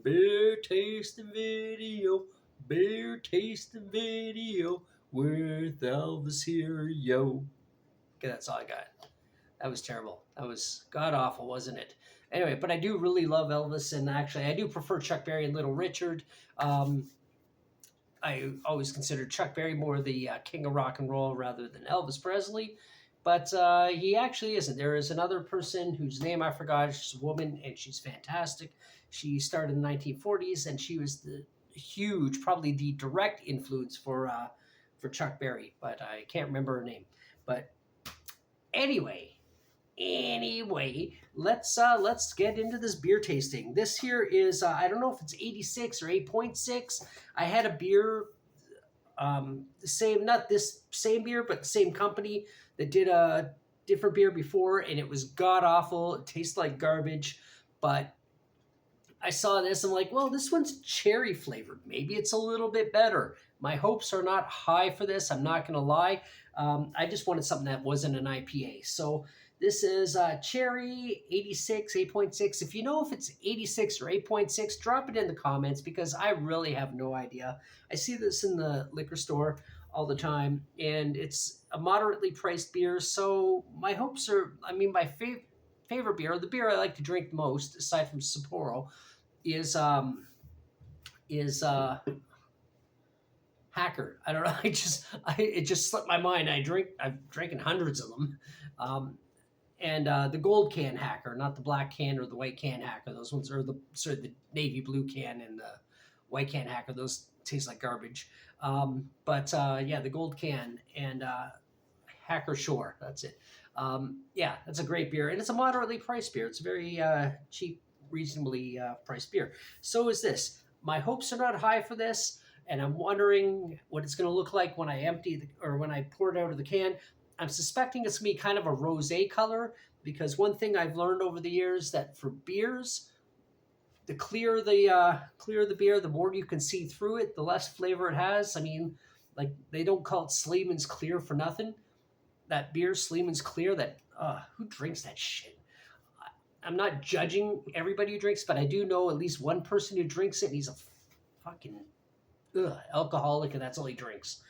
Beer tasting video, beer tasting video with Elvis here, yo. Okay, that's all I got. That was terrible. That was god awful, wasn't it? Anyway, but I do really love Elvis, and actually, I do prefer Chuck Berry and Little Richard. Um, I always considered Chuck Berry more the king of rock and roll rather than Elvis Presley, but he actually isn't. There is another person whose name I forgot. She's a woman, and she's fantastic. She started in the 1940s, and she was the huge, probably the direct influence for Chuck Berry, but I can't remember her name. But anyway, let's get into this beer tasting. This here is I don't know if it's 86 or 8.6. I had a beer, the same, not this same beer, but the same company that did a different beer before, and it was god awful. It tastes like garbage. But I saw this, I'm like, well, this one's cherry flavored. Maybe it's a little bit better. My hopes are not high for this. I'm not going to lie. I just wanted something that wasn't an IPA. So this is cherry 86, 8.6. If you know if it's 86 or 8.6, drop it in the comments because I really have no idea. I see this in the liquor store all the time, and it's a moderately priced beer. So my hopes are, I mean, my favorite beer, the beer I like to drink most, aside from Sapporo, is Hacker. I don't know. It just slipped my mind. I've drinking hundreds of them, and the gold can Hacker, not the black can or the white can Hacker. Those ones are the navy blue can and the white can Hacker. Those taste like garbage. But yeah, the gold can and Hacker Shore. That's it. Yeah, that's a great beer, and it's a moderately priced beer. It's a very cheap, reasonably priced beer. So is this. My hopes are not high for this, and I'm wondering what it's going to look like when I or when I pour it out of the can. I'm suspecting it's going to be kind of a rosé color because one thing I've learned over the years that for beers, the clearer the beer, the more you can see through it, the less flavor it has. I mean, like they don't call it Sleeman's Clear for nothing. That beer, Sleeman's Clear, that who drinks that shit? I'm not judging everybody who drinks, but I do know at least one person who drinks it, and he's a fucking alcoholic, and that's all he drinks.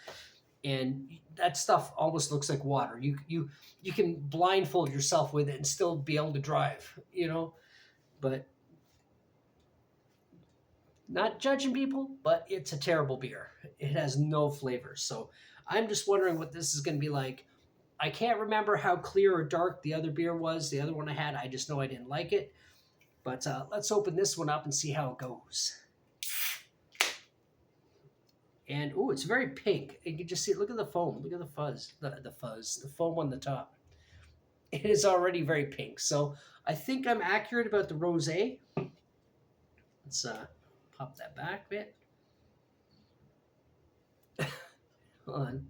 And that stuff almost looks like water. You can blindfold yourself with it and still be able to drive, you know. But not judging people, but it's a terrible beer. It has no flavor. So I'm just wondering what this is going to be like. I can't remember how clear or dark the other beer was. The other one I had, I just know I didn't like it. But let's open this one up and see how it goes. And oh, it's very pink. You can just see. Look at the foam. Look at the fuzz. The foam on the top. It is already very pink. So I think I'm accurate about the rosé. Let's pop that back a bit. Hold on.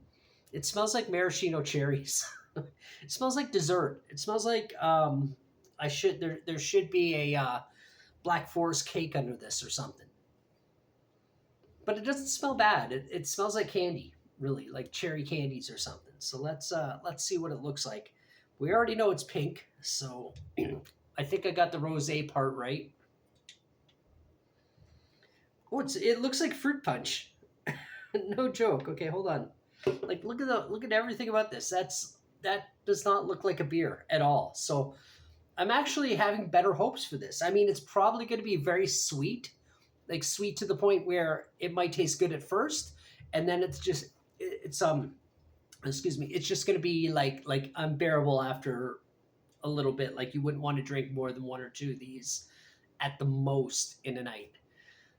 It smells like maraschino cherries. It smells like dessert. It smells like there should be a Black Forest cake under this or something. But it doesn't smell bad. It smells like candy, really, like cherry candies or something. So let's see what it looks like. We already know it's pink, so I think I got the rosé part right. Oh, it looks like fruit punch. No joke. Okay, hold on. Like look at everything about this. That does not look like a beer at all. So I'm actually having better hopes for this. I mean, it's probably going to be very sweet, like sweet to the point where it might taste good at first, and then it's excuse me, it's just going to be like unbearable after a little bit. Like you wouldn't want to drink more than one or two of these at the most in a night.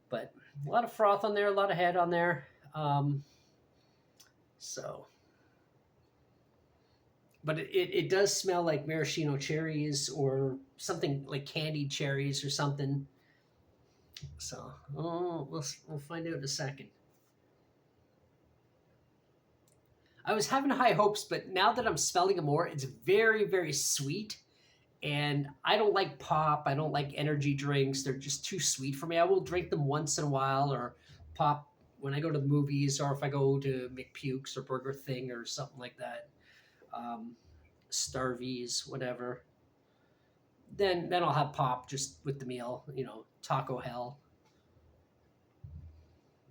But a lot of froth on there, a lot of head on there. So but it does smell like maraschino cherries or something like candied cherries or something. So we'll find out in a second. I was having high hopes, but now that I'm smelling it more, it's very, very sweet. And I don't like pop. I don't like energy drinks. They're just too sweet for me. I will drink them once in a while or pop when I go to the movies or if I go to McPukes or Burger Thing or something like that. Starvies, whatever. Then I'll have pop just with the meal. You know, taco hell.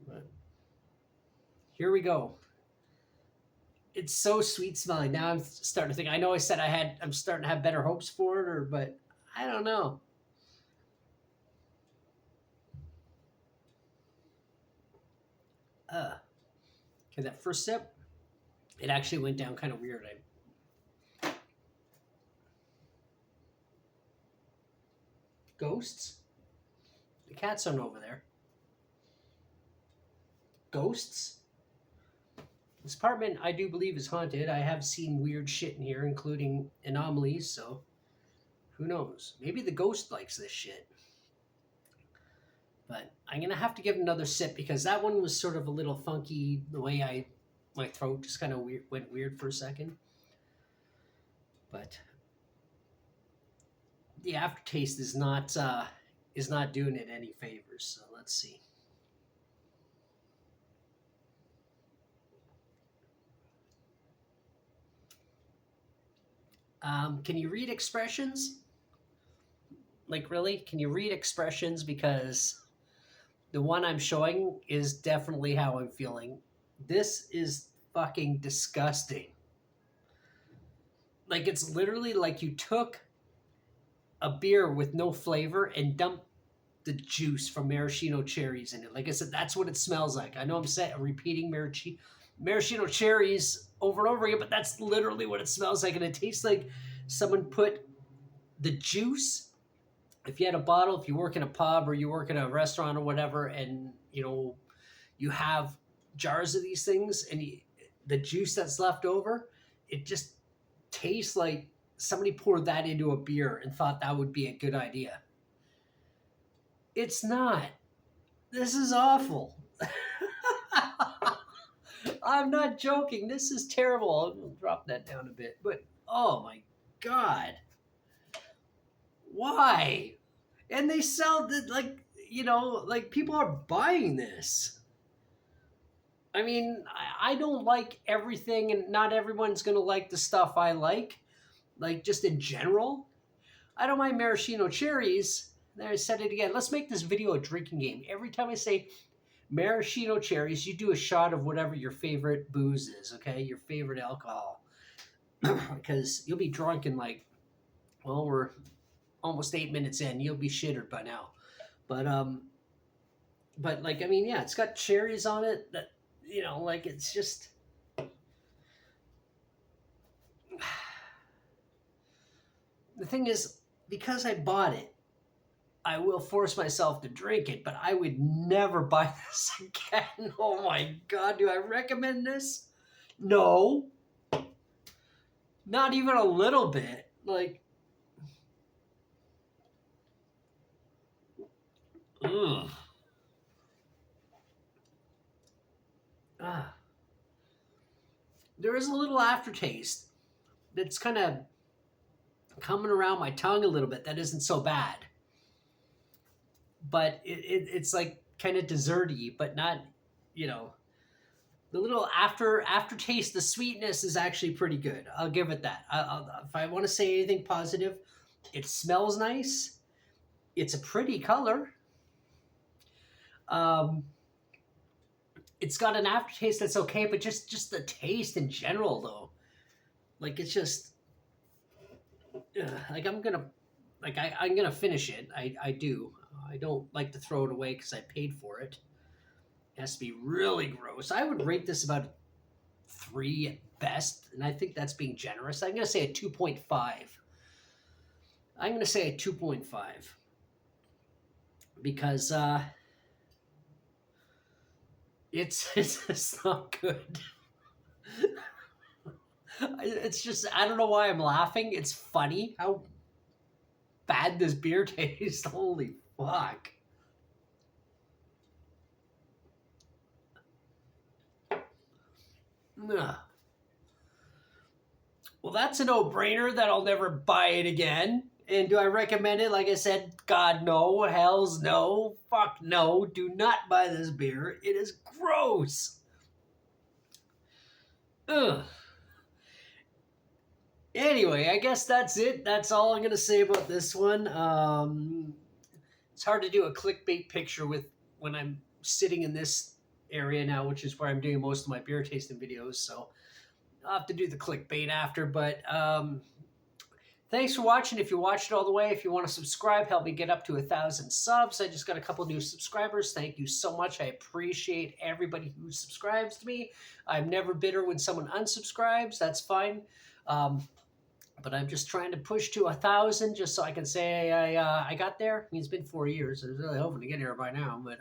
But here we go. It's so sweet smelling. Now I'm starting to think. I know I said I'm starting to have better hopes for it, but I don't know. Okay, that first sip, it actually went down kind of weird. Ghosts? The cats aren't over there. Ghosts? This apartment, I do believe, is haunted. I have seen weird shit in here, including anomalies, so who knows? Maybe the ghost likes this shit. But I'm going to have to give it another sip because that one was sort of a little funky. The way my throat just kind of went weird for a second. But the aftertaste is not doing it any favors. So let's see. Can you read expressions? Like, really? Can you read expressions? Because the one I'm showing is definitely how I'm feeling. This is fucking disgusting. Like, it's literally like you took a beer with no flavor and dumped the juice from maraschino cherries in it. Like I said, that's what it smells like. I know I'm repeating maraschino cherries over and over again, but that's literally what it smells like. And it tastes like someone put the juice. If you had a bottle, if you work in a pub or you work in a restaurant or whatever, and you have jars of these things, and the juice that's left over, it just tastes like somebody poured that into a beer and thought that would be a good idea. It's not. This is awful. I'm not joking. This is terrible. I'll drop that down a bit. But oh my God. Why? And they sell the like people are buying this. I mean, I don't like everything, and not everyone's gonna like the stuff I like just in general. I don't mind maraschino cherries. There, I said it again. Let's make this video a drinking game. Every time I say maraschino cherries, you do a shot of whatever your favorite booze is, okay? Your favorite alcohol. Because you'll be drunk in we're almost 8 minutes in. You'll be shittered by now. But yeah, it's got cherries on it that, it's just... The thing is, because I bought it, I will force myself to drink it, but I would never buy this again. Oh my God, do I recommend this? No. Not even a little bit. Ugh. Ah. There is a little aftertaste that's kind of coming around my tongue a little bit. That isn't so bad. But it's like kind of desserty, but not, the little aftertaste, the sweetness is actually pretty good. I'll give it that. If I want to say anything positive, it smells nice. It's a pretty color. It's got an aftertaste that's okay, but just the taste in general, though, it's just I'm gonna finish it. I do. I don't like to throw it away because I paid for it. It has to be really gross. I would rate this about 3 at best, and I think that's being generous. I'm going to say a 2.5. I'm going to say a 2.5 because it's not good. It's just, I don't know why I'm laughing. It's funny how bad this beer tastes. Holy fuck. Ugh. Well, that's a no-brainer that I'll never buy it again. And do I recommend it? Like I said, God, no. Hells no. Fuck no. Do not buy this beer. It is gross. Ugh. Anyway, I guess that's it. That's all I'm gonna say about this one. It's hard to do a clickbait picture with when I'm sitting in this area now, which is where I'm doing most of my beer tasting videos. So I'll have to do the clickbait after. But thanks for watching. If you watched it all the way, if you want to subscribe, help me get up to 1,000 subs. I just got a couple new subscribers. Thank you so much. I appreciate everybody who subscribes to me. I'm never bitter when someone unsubscribes. That's fine. But I'm just trying to push to 1,000 just so I can say I got there. I mean, it's been 4 years. I was really hoping to get here by now, but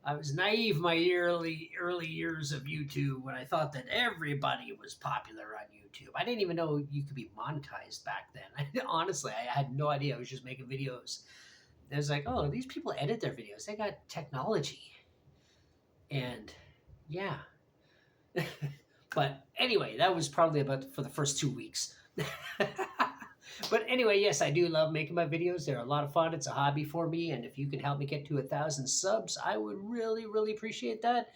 I was naive my early years of YouTube when I thought that everybody was popular on YouTube. I didn't even know you could be monetized back then. Honestly, I had no idea. I was just making videos. I was like, oh, these people edit their videos. They got technology. And yeah. But anyway, that was probably about for the first 2 weeks. But anyway, yes, I do love making my videos. They're a lot of fun. It's a hobby for me. And if you can help me get to 1,000 subs, I would really, really appreciate that.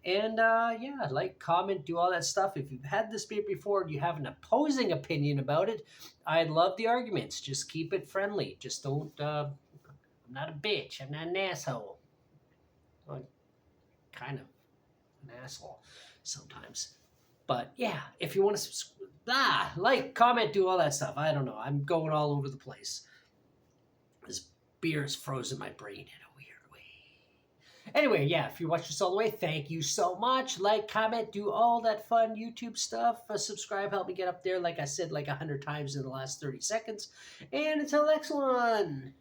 And yeah, like, comment, do all that stuff. If you've had this beer before and you have an opposing opinion about it, I'd love the arguments. Just keep it friendly. Just don't, I'm not a bitch. I'm not an asshole. I'm kind of an asshole sometimes. But yeah, if you want to like, comment, do all that stuff. I don't know. I'm going all over the place. This beer has frozen my brain in a weird way. Anyway, yeah, if you watched this all the way, thank you so much. Like, comment, do all that fun YouTube stuff. Subscribe, help me get up there, like I said, like 100 times in the last 30 seconds. And until the next one.